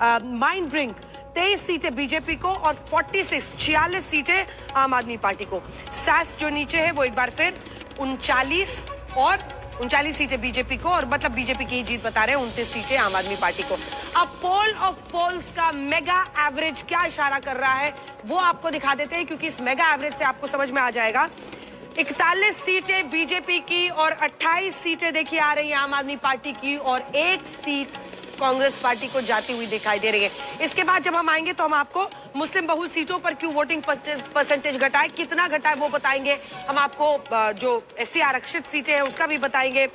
Mind brink 23 सीटें BJP को और 46 सीटें आम आदमी पार्टी को। सैस जो नीचे है वो एक बार फिर 39 सीटें बीजेपी को, और मतलब बीजेपी की जीत बता रहे हैं, 29 सीटें आम आदमी पार्टी को। अब पोल ऑफ पोल्स का मेगा एवरेज क्या इशारा कर रहा है वो आपको दिखा देते हैं, क्योंकि इस मेगा एवरेज से आपको समझ में आ जाएगा। 41 सीटें बीजेपी की और 28 सीटें देखिए आ रही है आम आदमी पार्टी की, और 1 सीट कांग्रेस पार्टी को जाती हुई दिखाई दे रही है। इसके बाद जब हम आएंगे तो हम आपको मुस्लिम बहुल सीटों पर क्यों वोटिंग परसेंटेज घटा है, कितना घटा है वो बताएंगे। हम आपको जो एससी आरक्षित सीटें हैं उसका भी बताएंगे,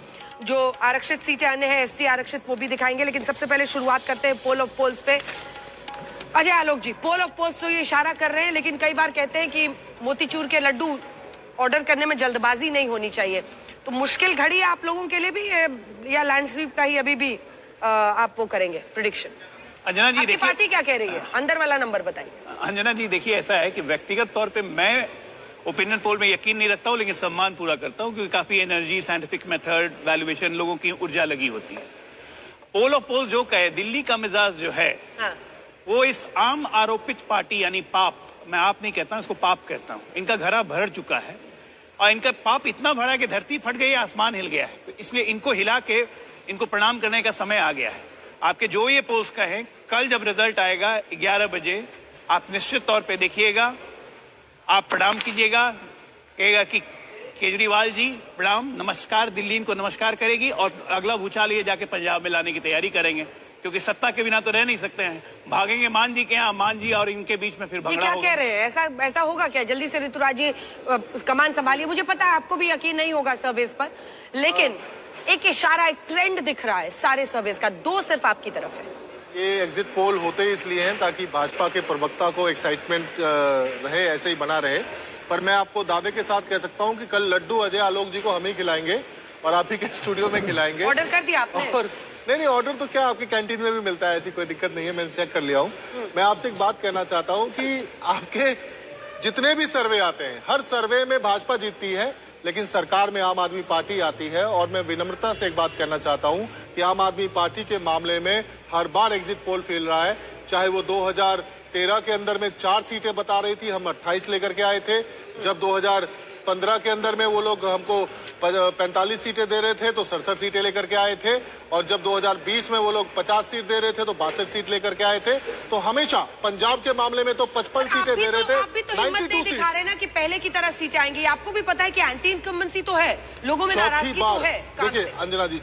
जो आरक्षित सीटें अन्य हैं एसटी आरक्षित वो भी दिखाएंगे। लेकिन सबसे पहले शुरुआत करते हैं पोल ऑफ पोल्स पे। अजय आलोक जी, पोल ऑफ पोल्स तो ये इशारा कर रहे हैं, लेकिन कई बार कहते हैं कि मोतीचूर के लड्डू ऑर्डर करने में जल्दबाजी नहीं होनी चाहिए, तो मुश्किल घड़ी आप लोगों के लिए भी, या लैंडस्लिप का ही अभी भी आप वो करेंगे प्रेडिक्शन? अंजना जी देखिए, पार्टी क्या कह रही है, अंदर वाला नंबर बताइए। अंजना जी देखिए, ऐसा है कि व्यक्तिगत तौर पे मैं ओपिनियन पोल में यकीन नहीं रखता हूं, लेकिन सम्मान पूरा करता हूं, क्योंकि काफी एनर्जी, साइंटिफिक मेथड, वैल्यूएशन, लोगों की ऊर्जा लगी होती है। पोल ऑफ पोल जो कहे, दिल्ली का मिजाज जो है वो इस आम आरोपित पार्टी यानी पाप, मैं आप नहीं कहता हूं, इसको पाप कहता हूं, इनका घड़ा भर चुका है और इनका पाप इतना भरा कि धरती फट गई, आसमान हिल गया है। तो इसलिए इनको हिला के इनको प्रणाम करने का समय आ गया है। आपके जो ये पोल्स कहें, कल जब रिजल्ट आएगा 11 बजे, आप निश्चित तौर पे देखिएगा, आप प्रणाम कीजिएगा, कहेगा कि केजरीवाल जी प्रणाम, नमस्कार, दिल्ली इनको नमस्कार करेगी और अगला भूचाल ये जाके पंजाब में लाने की तैयारी करेंगे, क्योंकि सत्ता के बिना तो रह नहीं सकते हैं। भागेंगे मान जी के यहाँ, मान जी और इनके बीच में फिर भगड़ा क्या होगा। कह रहे हैं, ऐसा होगा क्या? जल्दी से ऋतुराज जी कमान संभालिए। मुझे पता है आपको भी यकीन नहीं होगा सर्वेस पर, लेकिन एक इशारा, एक ट्रेंड दिख रहा है सारे सर्वेस का, 2 सिर्फ आपकी तरफ है। ये एग्जिट पोल होते ही इसलिए हैं ताकि भाजपा के प्रवक्ता को एक्साइटमेंट रहे, ऐसे ही बना रहे। पर मैं आपको दावे के साथ कह सकता हूं कि कल लड्डू अजय आलोक जी को हम ही खिलाएंगे और आप ही के स्टूडियो में खिलाएंगे। ऑर्डर कर दिया आपने? और नहीं, ऑर्डर तो क्या आपकी कैंटीन में भी मिलता है, ऐसी कोई दिक्कत नहीं है, मैं चेक कर लिया हूँ। मैं आपसे एक बात कहना चाहता हूँ कि आपके जितने भी सर्वे आते हैं, हर सर्वे में भाजपा जीतती है, लेकिन सरकार में आम आदमी पार्टी आती है। और मैं विनम्रता से एक बात कहना चाहता हूं कि आम आदमी पार्टी के मामले में हर बार एग्जिट पोल फेल रहा है। चाहे वो 2013 के अंदर में 4 सीटें बता रही थी, हम 28 लेकर के आए थे। जब 2015 के अंदर में वो लोग हमको 45 सीटें दे रहे थे तो 67 सीटें लेकर के आए थे, और जब 2020 में वो लोग 50 सीट दे रहे थे तो 62 सीट लेकर के आए थे। तो हमेशा पंजाब के मामले में तो 55 सीटें दे रहे थे, 92 सीट दिखा रहे ना कि पहले की तरह सीटें आएंगी। आपको भी पता है कि एंटी इनकम्बेंसी तो है, लोगों में नाराजगी तो है। देखिए अंजना जी,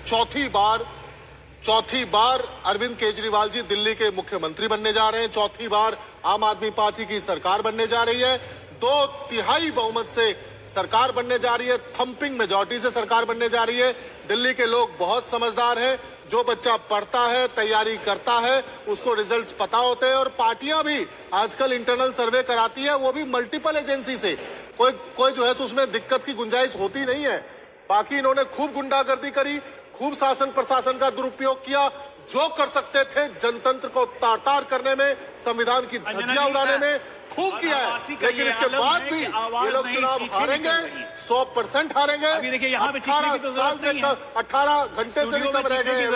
चौथी बार अरविंद केजरीवाल जी दिल्ली के मुख्यमंत्री बनने जा रहे हैं, चौथी बार आम आदमी पार्टी की सरकार बनने जा रही है, 2/3 बहुमत से सरकार बनने जा रही है, थंपिंग मेजॉरिटी से सरकार बनने जा रही है। दिल्ली के लोग बहुत समझदार हैं, जो बच्चा पढ़ता है, तैयारी करता है, उसको रिजल्ट्स पता होते हैं। और पार्टियां भी आजकल इंटरनल सर्वे कराती है, वो भी मल्टीपल एजेंसी से, कोई जो है उसमें दिक्कत की गुंजाइश होती नहीं है। बाकी इन्होंने खूब गुंडागर्दी करी, खूब शासन प्रशासन का दुरुपयोग किया, जो कर सकते थे जनतंत्र को तार-तार करने में, संविधान की धज्जियां उड़ाने में खूब किया है। लेकिन इसके बाद भी ये लोग चुनाव हारेंगे, 100% हारेंगे। 18 घंटे से भी कम रह गए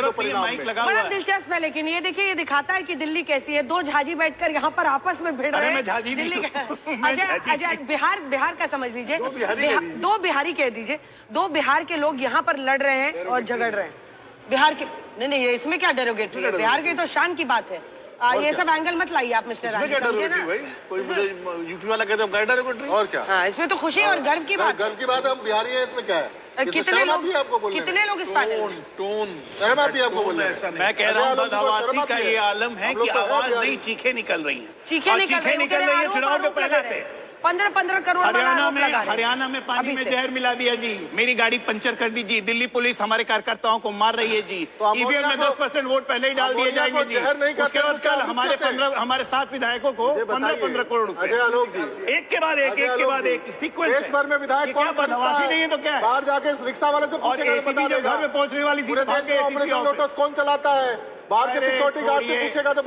बड़ा दिलचस्प है। लेकिन ये देखिए, ये दिखाता है कि दिल्ली कैसी है। 2 झाजी बैठकर यहाँ पर आपस में भिड़ रहे हैं। अजय, बिहार का समझ लीजिए, 2 बिहारी कह दीजिए, 2 बिहार के लोग यहाँ पर लड़ रहे हैं और झगड़ रहे हैं। बिहार के नहीं, इसमें क्या डेरोगेटरी है? बिहार की तो शान की बात है। ये सब एंगल मत लाइए आप मिस्टर राज, समझे ना? कोई मुझे यूपी वाला कहते हैं डेरोगेटरी, और क्या? हाँ, इसमें तो खुशी और गर्व की बात है। हम बिहारी हैं, इसमें क्या है? कितने लोग इस पैनल में? शर्म आती है आपको बोलने? मैं कह रहा हूँ बदहवासी का ये आलम है कि आवाज नहीं, चीखें निकल रही हैं। चीखें निकल रही है चुनाव के पहले से। 15 करोड़ हरियाणा में पानी में जहर मिला दिया जी, मेरी गाड़ी पंचर कर दी जी, दिल्ली पुलिस हमारे कार्यकर्ताओं को मार रही है जी, ईवीएम में 10% वोट पहले ही डाल दिए जाएंगे जी। उसके बाद कल हमारे 7 विधायकों को 15 करोड़ रुपए, एक के बाद एक सीक्वेंस भर में विधायक। क्या बदहवासी नहीं है तो क्या? बाहर जाके रिक्शा वाले से पूछेगा, घर में पहुंचने वाली थी, कौन चलाता है? बाहर के सिक्योरिटी गार्ड से पूछेगा तो